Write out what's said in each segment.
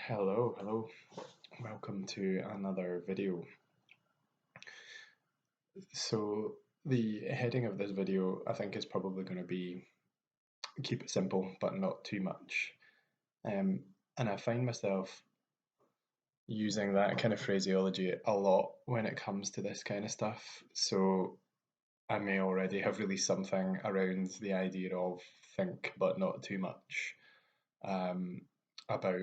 Hello. Welcome to another video. So the heading of this video, I think, is probably going to be keep it simple, but not too much. Um, and I find myself using that kind of phraseology a lot when it comes to this kind of stuff. So I may already have released something around the idea of think, but not too much. um, about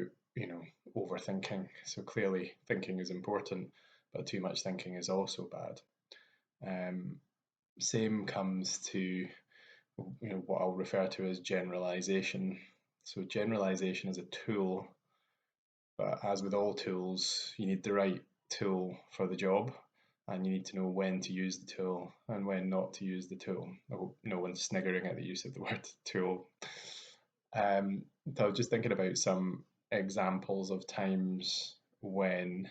overthinking. So clearly, thinking is important, but too much thinking is also bad. Um, Same comes to what I'll refer to as generalization. So generalization is a tool, but as with all tools, you need the right tool for the job, and you need to know when to use the tool and when not to use the tool. I hope no one's sniggering at the use of the word tool. So I was just thinking about some examples of times when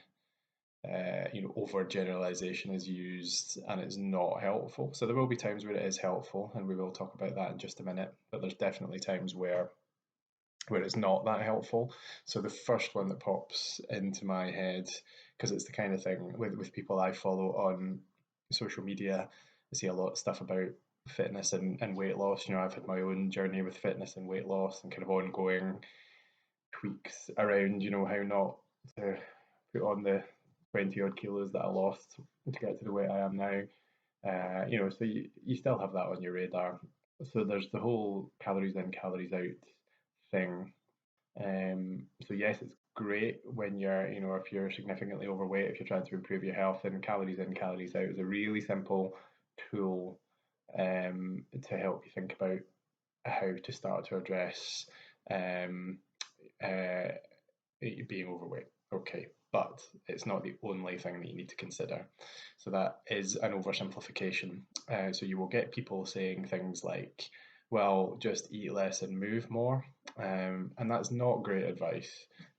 overgeneralization is used and it's not helpful. So there will be times where it is helpful, and we will talk about that in just a minute. But there's definitely times where it's not that helpful. So the first one that pops into my head, because it's the kind of thing with people I follow on social media, I see a lot of stuff about fitness and weight loss. I've had my own journey with fitness and weight loss and kind of ongoing tweaks around, how not to put on the 20 odd kilos that I lost to get to the weight I am now. So you still have that on your radar. So there's the whole calories in, calories out thing. So yes, it's great when if you're significantly overweight, if you're trying to improve your health, then calories in, calories out is a really simple tool to help you think about how to start to address um, uh, being overweight. Okay, but it's not the only thing that you need to consider. So that is an oversimplification. So you will get people saying things like, well, just eat less and move more. And that's not great advice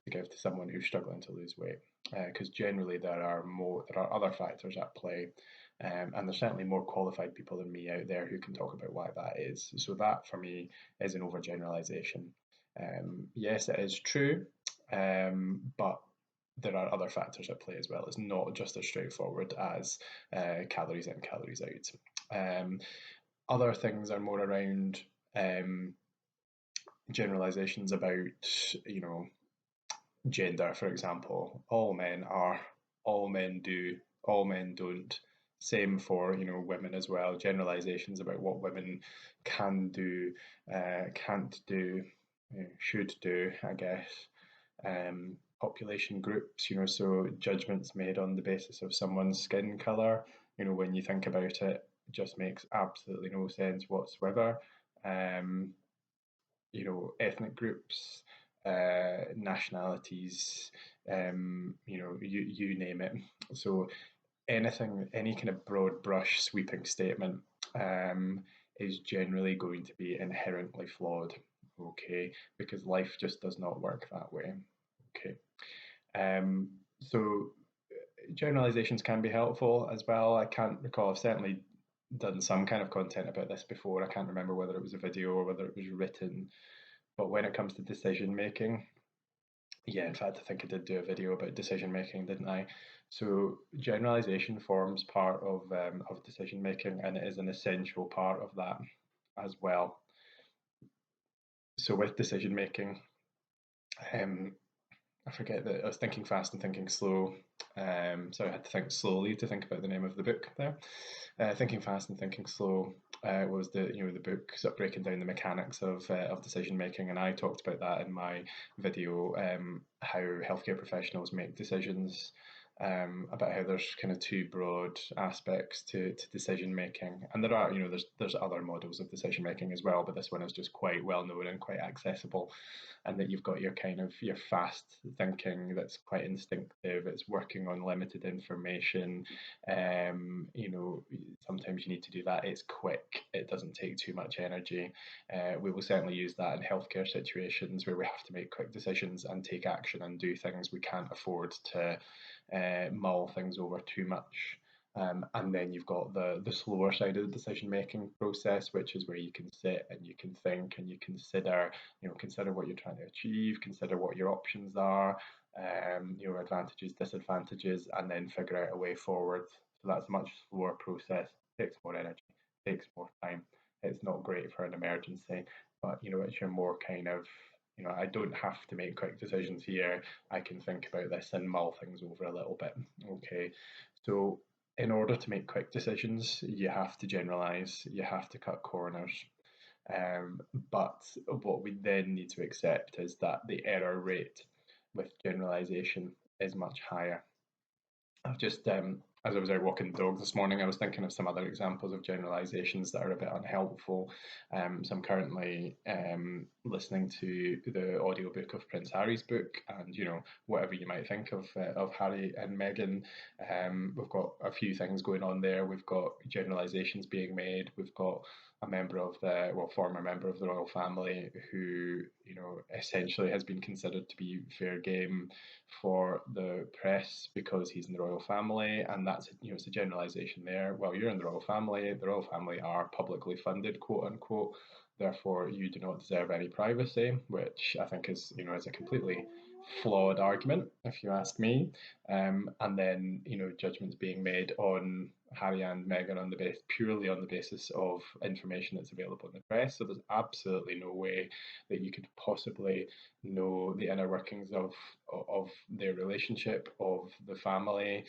to give to someone who's struggling to lose weight, because generally there are other factors at play. And there's certainly more qualified people than me out there who can talk about why that is. So that for me is an overgeneralization. Yes, it is true, but there are other factors at play as well. It's not just as straightforward as calories in, calories out. Other things are more around um, generalizations about, you know, gender, for example. All men are, all men do, all men don't. Same for women as well. Generalizations about what women can do, can't do, should do, I guess. Population groups, so judgments made on the basis of someone's skin color. When you think about it, it just makes absolutely no sense whatsoever. Um, Ethnic groups, nationalities, you name it. So anything, any kind of broad brush sweeping statement is generally going to be inherently flawed, okay, because life just does not work that way, okay. So generalizations can be helpful as well. I can't recall, I've certainly done some kind of content about this before. I can't remember whether it was a video or whether it was written, but when it comes to decision making, yeah, in fact, I think I did do a video about decision making, didn't I? So generalization forms part of decision making, and it is an essential part of that as well. So with decision making, um, I forget that I was thinking fast and thinking slow. So I had to think slowly to think about the name of the book there. Thinking fast and thinking slow was the book sort of breaking down the mechanics of decision making, and I talked about that in my video, how healthcare professionals make decisions, about how there's kind of two broad aspects to decision making, and there are there's other models of decision making as well, but this one is just quite well known and quite accessible, and that you've got your kind of your fast thinking that's quite instinctive. It's working on limited information. Sometimes you need to do that. It's quick. It doesn't take too much energy. We will certainly use that in healthcare situations where we have to make quick decisions and take action and do things. We can't afford to mull things over too much. And then you've got the slower side of the decision making process, which is where you can sit and you can think and you consider, consider what you're trying to achieve, consider what your options are, your advantages, disadvantages, and then figure out a way forward. So that's a much slower process, takes more energy, takes more time. It's not great for an emergency, but it's your more kind of, I don't have to make quick decisions here. I can think about this and mull things over a little bit. Okay, so in order to make quick decisions, you have to generalize, you have to cut corners. Um, but what we then need to accept is that the error rate with generalization is much higher. I've just, as I was out walking the dog this morning, I was thinking of some other examples of generalizations that are a bit unhelpful. So I'm currently listening to the audiobook of Prince Harry's book, and whatever you might think of Harry and Meghan, we've got a few things going on there. We've got generalizations being made. We've got a member of the former member of the royal family who essentially has been considered to be fair game for the press because he's in the royal family, and that's it's a generalization there. Well, you're in the royal family. The royal family are publicly funded, quote unquote. Therefore, you do not deserve any privacy, which I think is a completely flawed argument, if you ask me. And then judgments being made on Harry and Meghan purely on the basis of information that's available in the press. So there's absolutely no way that you could possibly know the inner workings of their relationship, of the family.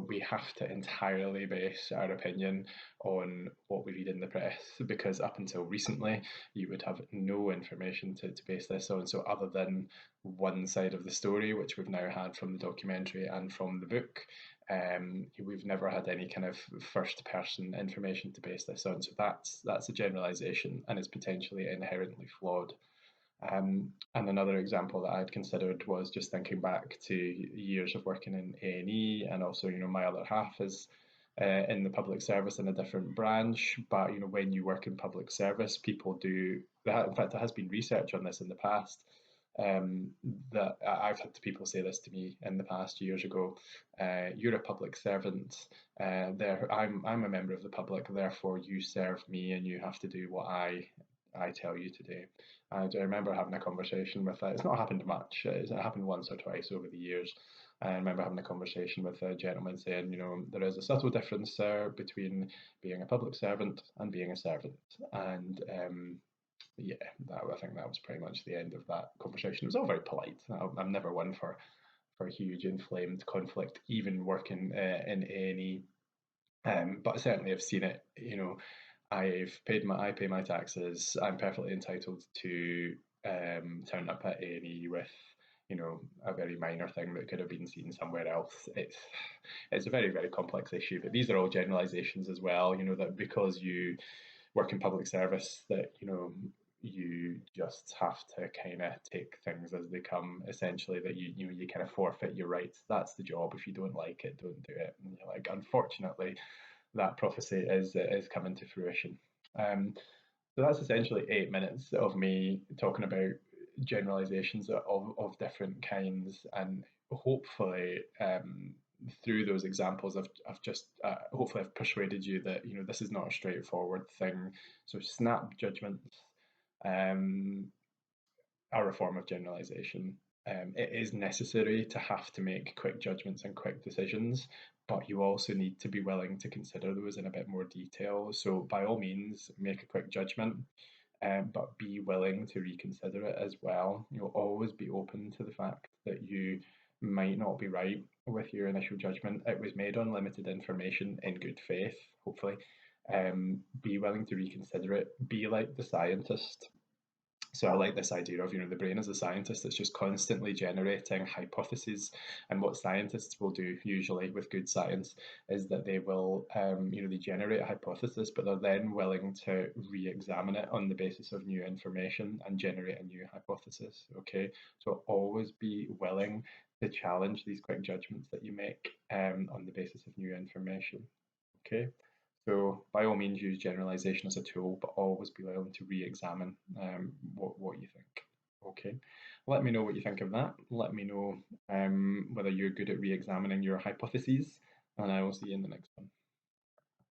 We have to entirely base our opinion on what we read in the press, because up until recently, you would have no information to base this on. So, other than one side of the story, which we've now had from the documentary and from the book, we've never had any kind of first person information to base this on. So that's a generalization and is potentially inherently flawed. And another example that I'd considered was just thinking back to years of working in A&E, and also, my other half is in the public service in a different branch. But, when you work in public service, people do that. In fact, there has been research on this in the past. Um, that I've had people say this to me in the past years ago. You're a public servant. I'm a member of the public. Therefore, you serve me, and you have to do what I tell you to do. And I remember having a conversation with it's not happened much. It's happened once or twice over the years. I remember having a conversation with a gentleman saying, there is a subtle difference between being a public servant and being a servant. And yeah, I think that was pretty much the end of that conversation. It was all very polite. I'm never one for huge inflamed conflict, even working in A&E. But certainly I've seen it. I pay my taxes. I'm perfectly entitled to turn up at A&E with a very minor thing that could have been seen somewhere else. It's a very, very complex issue, but these are all generalizations as well. That because you work in public service, that you just have to kind of take things as they come. Essentially, that you kind of forfeit your rights. That's the job. If you don't like it, don't do it. And you're like, unfortunately, that prophecy is coming to fruition. So that's essentially 8 minutes of me talking about generalizations of different kinds, and hopefully through those examples, I've just hopefully I've persuaded you that this is not a straightforward thing. So snap judgments um, are a form of generalization. It is necessary to have to make quick judgments and quick decisions, but you also need to be willing to consider those in a bit more detail. So, by all means, make a quick judgment, but be willing to reconsider it as well. You'll always be open to the fact that you might not be right with your initial judgment. It was made on limited information in good faith, hopefully. Be willing to reconsider it. Be like the scientist. So I like this idea of the brain as a scientist that's just constantly generating hypotheses. And what scientists will do usually with good science is that they will they generate a hypothesis, but they're then willing to re-examine it on the basis of new information and generate a new hypothesis. Okay, so always be willing to challenge these quick judgments that you make on the basis of new information. Okay. So by all means, use generalization as a tool, but always be willing to re-examine what you think. Okay, let me know what you think of that. Let me know whether you're good at re-examining your hypotheses, and I will see you in the next one.